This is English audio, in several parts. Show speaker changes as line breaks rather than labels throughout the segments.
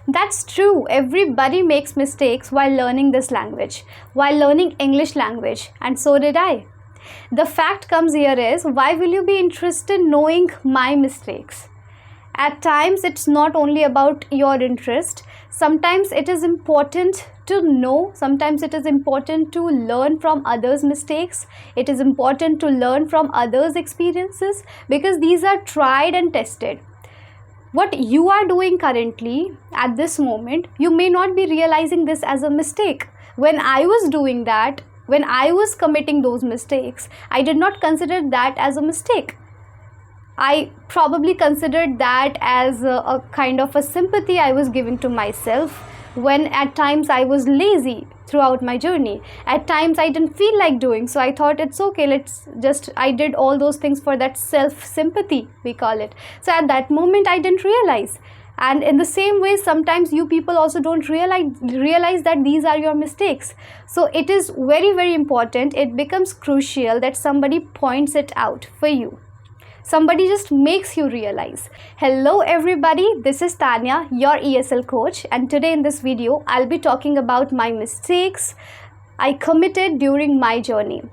That's true. Everybody makes mistakes while learning this language, while learning English language, and so did I. The fact comes here is, why will you be interested in knowing my mistakes? At times, it's not only about your interest. Sometimes it is important to know, sometimes it is important to learn from others' mistakes. It is important to learn from others' experiences because these are tried and tested. What you are doing currently at this moment, you may not be realizing this as a mistake. When I was doing that, when I was committing those mistakes, I did not consider that as a mistake. I probably considered that as a kind of a sympathy I was giving to myself when at times I was lazy throughout my journey. At times I didn't feel like doing, so I thought it's okay, I did all those things for that self-sympathy, we call it. So at that moment I didn't realize. And in the same way, sometimes you people also don't realize that these are your mistakes. So it is very, very important. It becomes crucial that somebody points it out for you. Somebody just makes you realize. Hello everybody, this is Tanya, your ESL coach, and today in this video I'll be talking about my mistakes I committed during my journey.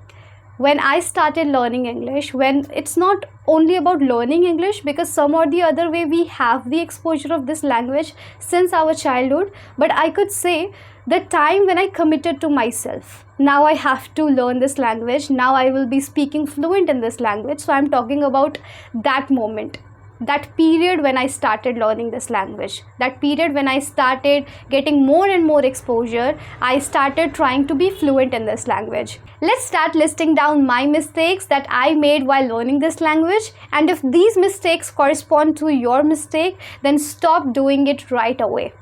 When I started learning English, when it's not only about learning English, because some or the other way we have the exposure of this language since our childhood, but I could say the time when I committed to myself, now I have to learn this language, now I will be speaking fluent in this language. So I'm talking about that moment, that period when I started learning this language, that period when I started getting more and more exposure, I started trying to be fluent in this language. Let's start listing down my mistakes that I made while learning this language, and if these mistakes correspond to your mistake, then stop doing it right away.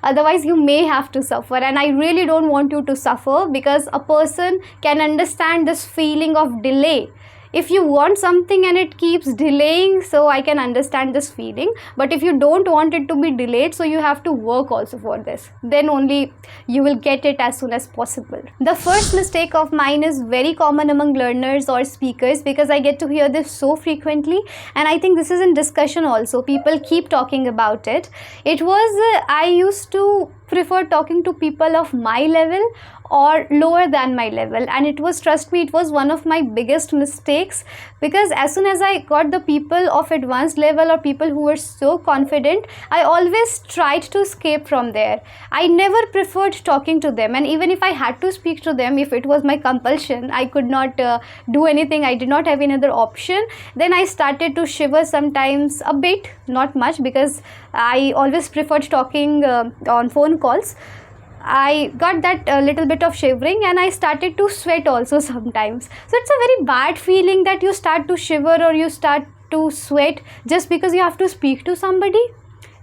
Otherwise you may have to suffer, and I really don't want you to suffer, because a person can understand this feeling of delay. If you want something and it keeps delaying, so I can understand this feeling, but if you don't want it to be delayed, so you have to work also for this, then only you will get it as soon as possible. The first mistake of mine is very common among learners or speakers, because I get to hear this so frequently, and I think this is in discussion also, people keep talking about it. It was I used to prefer talking to people of my level or lower than my level, and it was, trust me, it was one of my biggest mistakes, because as soon as I got the people of advanced level or people who were so confident, I always tried to escape from there. I never preferred talking to them, and even if I had to speak to them, if it was my compulsion, I could not do anything, I did not have any other option, then I started to shiver sometimes a bit, not much, because I always preferred talking on phone calls. I got that little bit of shivering, and I started to sweat also sometimes. So it's a very bad feeling that you start to shiver or you start to sweat just because you have to speak to somebody.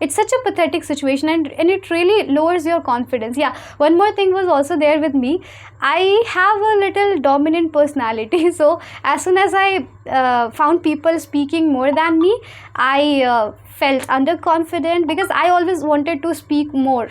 It's such a pathetic situation, and it really lowers your confidence. Yeah, one more thing was also there with me. I have a little dominant personality, so as soon as I found people speaking more than me, I felt underconfident, because I always wanted to speak more.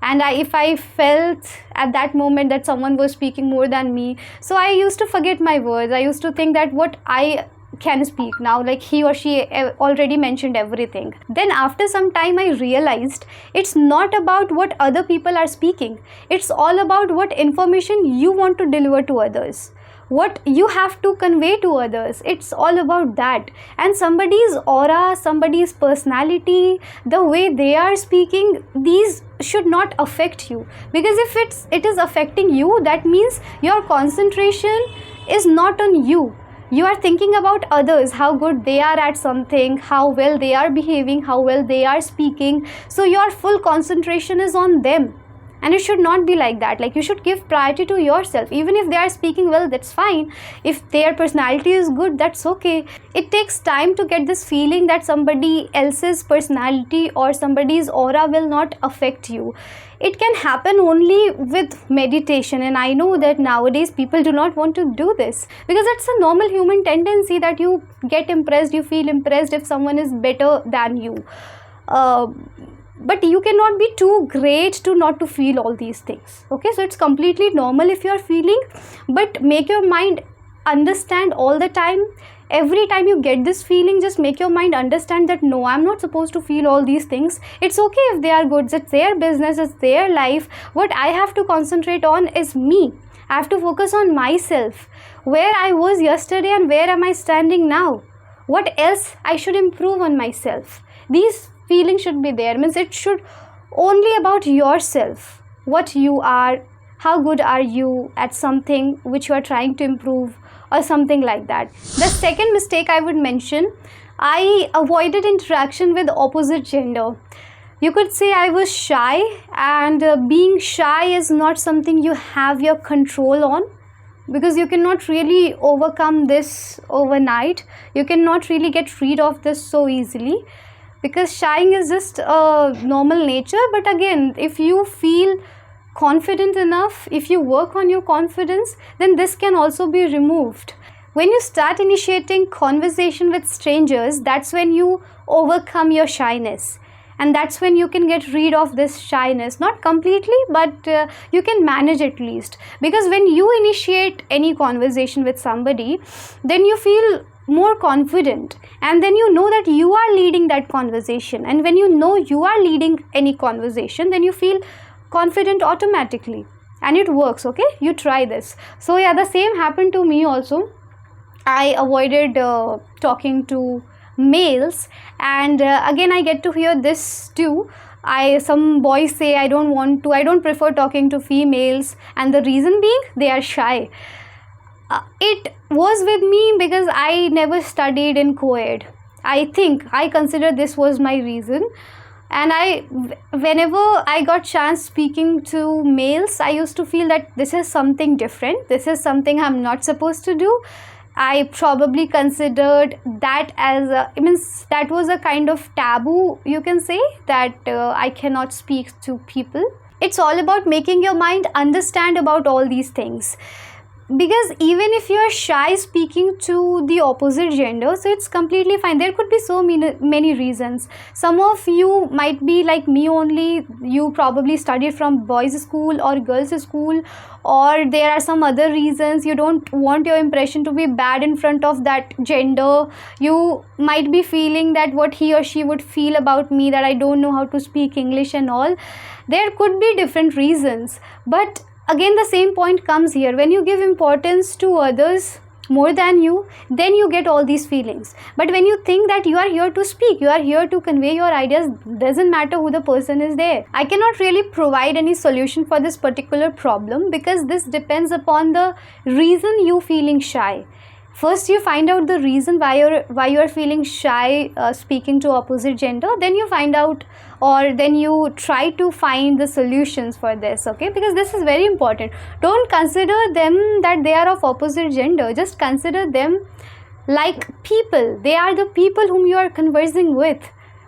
And if I felt at that moment that someone was speaking more than me, so I used to forget my words. I used to think that what I can speak now, like he or she already mentioned everything. Then after some time I realized it's not about what other people are speaking. It's all about what information you want to deliver to others, what you have to convey to others. It's all about that. And somebody's aura, somebody's personality, the way they are speaking, these should not affect you, because if it is affecting you, that means your concentration is not on you. You are thinking about others, how good they are at something, how well they are behaving, how well they are speaking, so your full concentration is on them. And it should not be like that. Like, you should give priority to yourself. Even if they are speaking well, that's fine. If their personality is good, that's okay. It takes time to get this feeling that somebody else's personality or somebody's aura will not affect you. It can happen only with meditation, and I know that nowadays people do not want to do this, because it's a normal human tendency that you get impressed, you feel impressed if someone is better than you. But you cannot be too great to not to feel all these things. Okay, so it's completely normal if you are feeling, but make your mind understand all the time. Every time you get this feeling, just make your mind understand that no, I'm not supposed to feel all these things. It's okay if they are good, it's their business, it's their life. What I have to concentrate on is me. I have to focus on myself, where I was yesterday and where am I standing now, what else I should improve on myself. These feelings should be there. Means it should only about yourself, what you are, how good are you at something which you are trying to improve, or something like that. The second mistake I would mention, I avoided interaction with opposite gender. You could say I was shy, and being shy is not something you have your control on, because you cannot really overcome this overnight. You cannot really get rid of this so easily, because shying is just a normal nature. But again, if you feel confident enough, if you work on your confidence, then this can also be removed. When you start initiating conversation with strangers, that's when you overcome your shyness, and that's when you can get rid of this shyness. Not completely, but you can manage at least, because when you initiate any conversation with somebody, then you feel more confident, and then you know that you are leading that conversation. And when you know you are leading any conversation, then you feel confident automatically, and it works. Okay, you try this. So yeah, the same happened to me also. I avoided talking to males, and again I get to hear this too. Some boys say I don't prefer talking to females, and the reason being they are shy. It was with me because I never studied in co-ed. I think I consider this was my reason. And whenever I got chance speaking to males, I used to feel that this is something different, this is something I'm not supposed to do. I probably considered that as that was a kind of taboo, you can say, that I cannot speak to people. It's all about making your mind understand about all these things, because even if you are shy speaking to the opposite gender, so it's completely fine. There could be so many reasons. Some of you might be like me only, you probably studied from boys school or girls school, or there are some other reasons. You don't want your impression to be bad in front of that gender. You might be feeling that what he or she would feel about me, that I don't know how to speak English and all. There could be different reasons, but again the same point comes here. When you give importance to others more than you, then you get all these feelings. But when you think that you are here to speak, you are here to convey your ideas, doesn't matter who the person is there. I cannot really provide any solution for this particular problem, because this depends upon the reason you feeling shy. First you find out the reason why you're feeling shy speaking to opposite gender, then you find out, or then you try to find the solutions for this. Okay, because this is very important. Don't consider them that they are of opposite gender, just consider them like people. They are the people whom you are conversing with.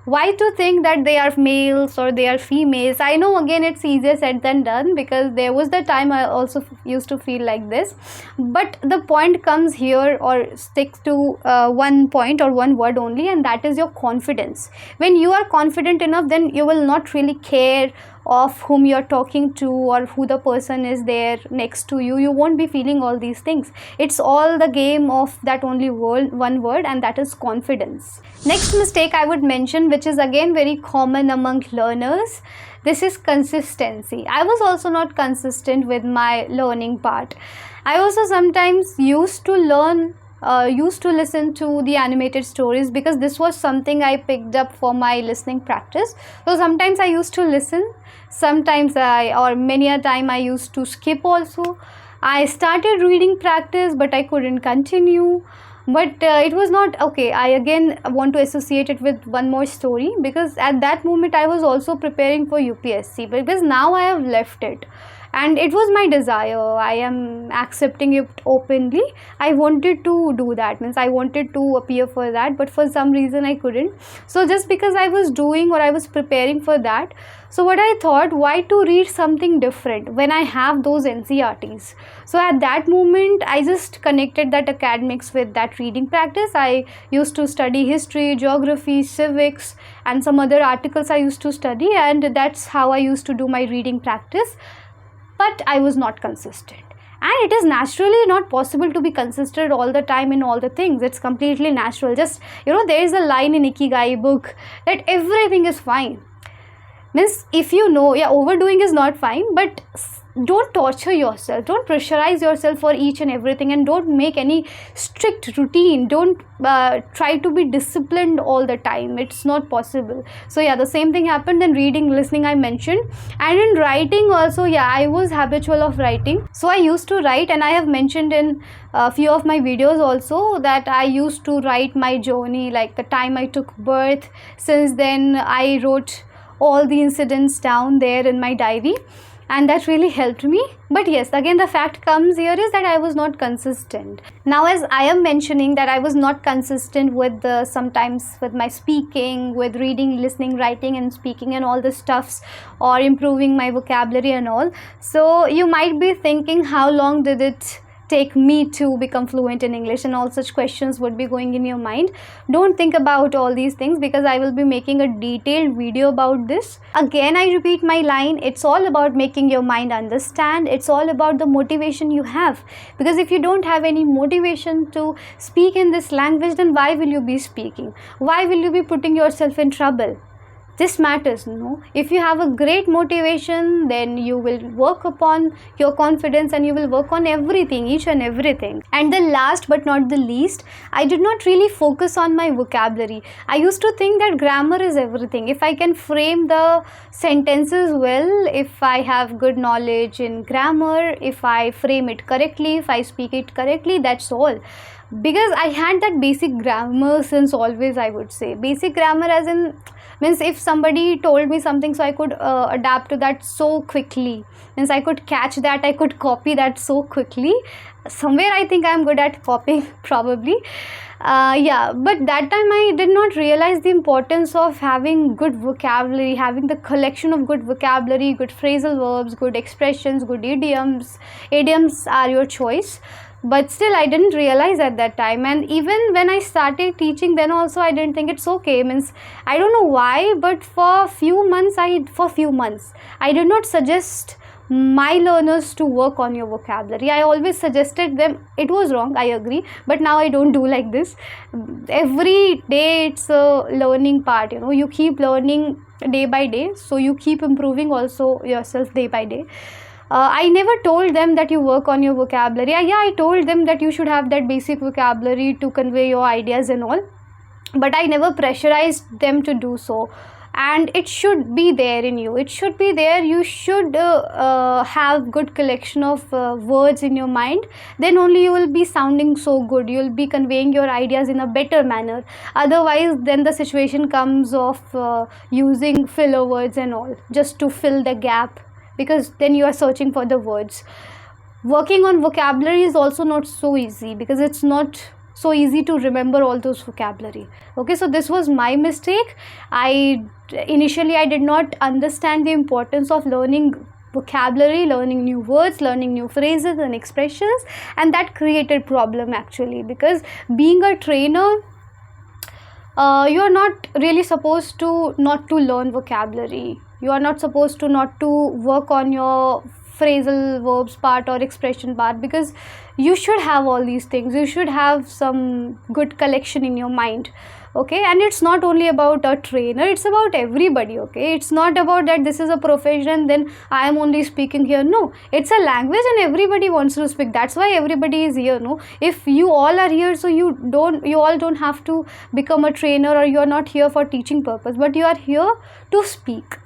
Why to think that they are males or they are females? I know, again, it's easier said than done, because there was the time I also used to feel like this. But the point comes here, or sticks to one point or one word only, and that is your confidence. When you are confident enough, then you will not really care of whom you're talking to or who the person is there next to you. You won't be feeling all these things. It's all the game of that only one word, and that is confidence. Next mistake I would mention, which is again very common among learners, this is consistency. I was also not consistent with my learning part. I also sometimes used to listen to the animated stories, because this was something I picked up for my listening practice. So sometimes I used to listen, sometimes many a time I used to skip also. I started reading practice, but I couldn't continue. But it was not okay. I again want to associate it with one more story, because at that moment I was also preparing for UPSC, because now I have left it. And it was my desire, I am accepting it openly. I wanted to do that, means I wanted to appear for that, but for some reason I couldn't. So just because I was doing, or I was preparing for that, so what I thought, why to read something different when I have those NCERTs? So at that moment I just connected that academics with that reading practice. I used to study history, geography, civics, and some other articles I used to study, and that's how I used to do my reading practice. But I was not consistent, and it is naturally not possible to be consistent all the time in all the things. It's completely natural. Just, there is a line in Ikigai book that everything is fine. Means if overdoing is not fine, but don't torture yourself, don't pressurize yourself for each and everything, and don't make any strict routine. Don't try to be disciplined all the time. It's not possible. So the same thing happened in reading, listening, I mentioned. And in writing also, I was habitual of writing. So I used to write, and I have mentioned in a few of my videos also that I used to write my journey, like the time I took birth. Since then I wrote all the incidents down there in my diary, and that really helped me. But yes, again the fact comes here is that I was not consistent. Now, as I am mentioning that I was not consistent with sometimes with my speaking, with reading, listening, writing and speaking and all the stuffs, or improving my vocabulary and all. So you might be thinking, how long did it take me to become fluent in English, and all such questions would be going in your mind. Don't think about all these things, because I will be making a detailed video about this. Again, I repeat my line, it's all about making your mind understand. It's all about the motivation you have, because if you don't have any motivation to speak in this language, then why will you be speaking? Why will you be putting yourself in trouble? This matters, no? If you have a great motivation, then you will work upon your confidence, and you will work on everything, each and everything. And the last but not the least, I did not really focus on my vocabulary. I used to think that grammar is everything. If I can frame the sentences well, if I have good knowledge in grammar, if I frame it correctly, if I speak it correctly, that's all. Because I had that basic grammar since always, I would say. Basic grammar as in, means if somebody told me something, so I could adapt to that so quickly. Means I could catch that, I could copy that so quickly. Somewhere I think I'm good at copying probably. But that time I did not realize the importance of having good vocabulary, having the collection of good vocabulary, good phrasal verbs, good expressions, good idioms. Idioms are your choice. But still I didn't realize at that time. And even when I started teaching, then also I didn't think it's okay. Means I don't know why, but for few months I did not suggest my learners to work on your vocabulary. I always suggested them. It was wrong, I agree, but now I don't do like this. Every day it's a learning part, you keep learning day by day, so you keep improving also yourself day by day. I never told them that you work on your vocabulary. I told them that you should have that basic vocabulary to convey your ideas and all, but I never pressurized them to do so. And it should be there in you. It should be there. You should have good collection of words in your mind. Then only you will be sounding so good. You will be conveying your ideas in a better manner. Otherwise, then the situation comes of using filler words and all, just to fill the gap, because then you are searching for the words. Working on vocabulary is also not so easy, because it's not so easy to remember all those vocabulary. Okay, so this was my mistake. Initially I did not understand the importance of learning vocabulary, learning new words, learning new phrases and expressions, and that created problem actually, because being a trainer, you're not really supposed to not to learn vocabulary. You are not supposed to not to work on your phrasal verbs part or expression part, because you should have all these things. You should have some good collection in your mind. Okay, and it's not only about a trainer, it's about everybody. Okay, it's not about that this is a profession, then I am only speaking here. No, it's a language and everybody wants to speak. That's why everybody is here. No, if you all are here, so you all don't have to become a trainer, or you are not here for teaching purpose, but you are here to speak.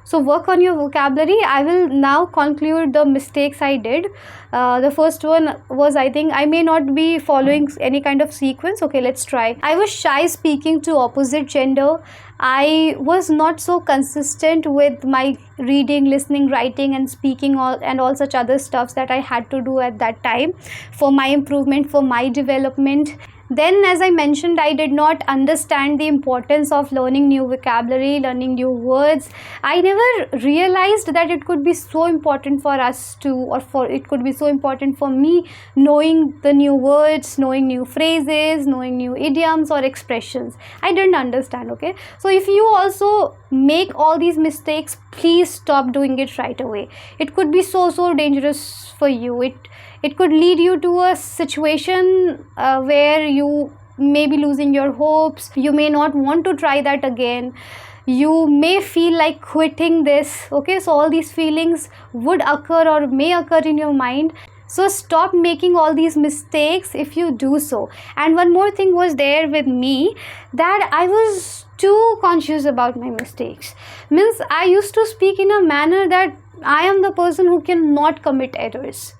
So work on your vocabulary. I will now conclude the mistakes I did. The first one was, I think I may not be following any kind of sequence. Okay, let's try. I was shy speaking to opposite gender. I was not so consistent with my reading, listening, writing and speaking all such other stuffs that I had to do at that time for my improvement, for my development. Then, as I mentioned, I did not understand the importance of learning new vocabulary, learning new words. I never realized that it could be so important for us to, it could be so important for me knowing the new words, knowing new phrases, knowing new idioms or expressions. I didn't understand, okay? So if you also make all these mistakes, please stop doing it right away. It could be so dangerous for you. It could lead you to a situation where you may be losing your hopes. You may not want to try that again. You may feel like quitting this. Okay, so all these feelings would occur or may occur in your mind. So stop making all these mistakes if you do so. And one more thing was there with me, that I was too conscious about my mistakes. Means I used to speak in a manner that I am the person who cannot commit errors.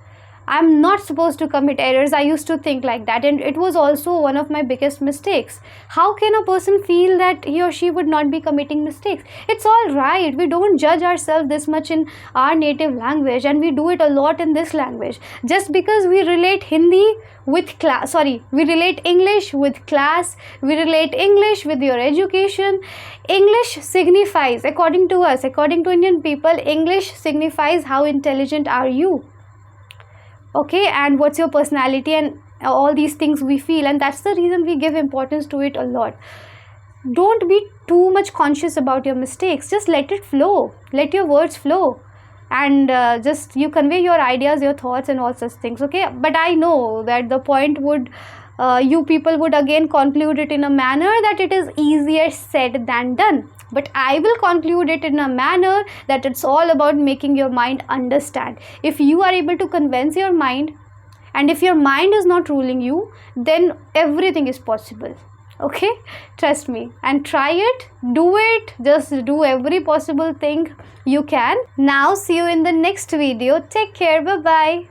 I'm not supposed to commit errors. I used to think like that, and it was also one of my biggest mistakes. How can a person feel that he or she would not be committing mistakes? It's all right. We don't judge ourselves this much in our native language, and we do it a lot in this language. Just because we relate Hindi with class, we relate English with class, we relate English with your education. English signifies, according to us, according to Indian people, English signifies how intelligent are you. Okay, and what's your personality, and all these things we feel, and that's the reason we give importance to it a lot. Don't be too much conscious about your mistakes. Just let it flow, let your words flow, and just you convey your ideas, your thoughts, and all such things. Okay, but I know that the point would you people would again conclude it in a manner that it is easier said than done. But I will conclude it in a manner that it's all about making your mind understand. If you are able to convince your mind, and if your mind is not ruling you, then everything is possible. Okay, trust me and try it, do it, just do every possible thing you can. Now see you in the next video. Take care, bye bye.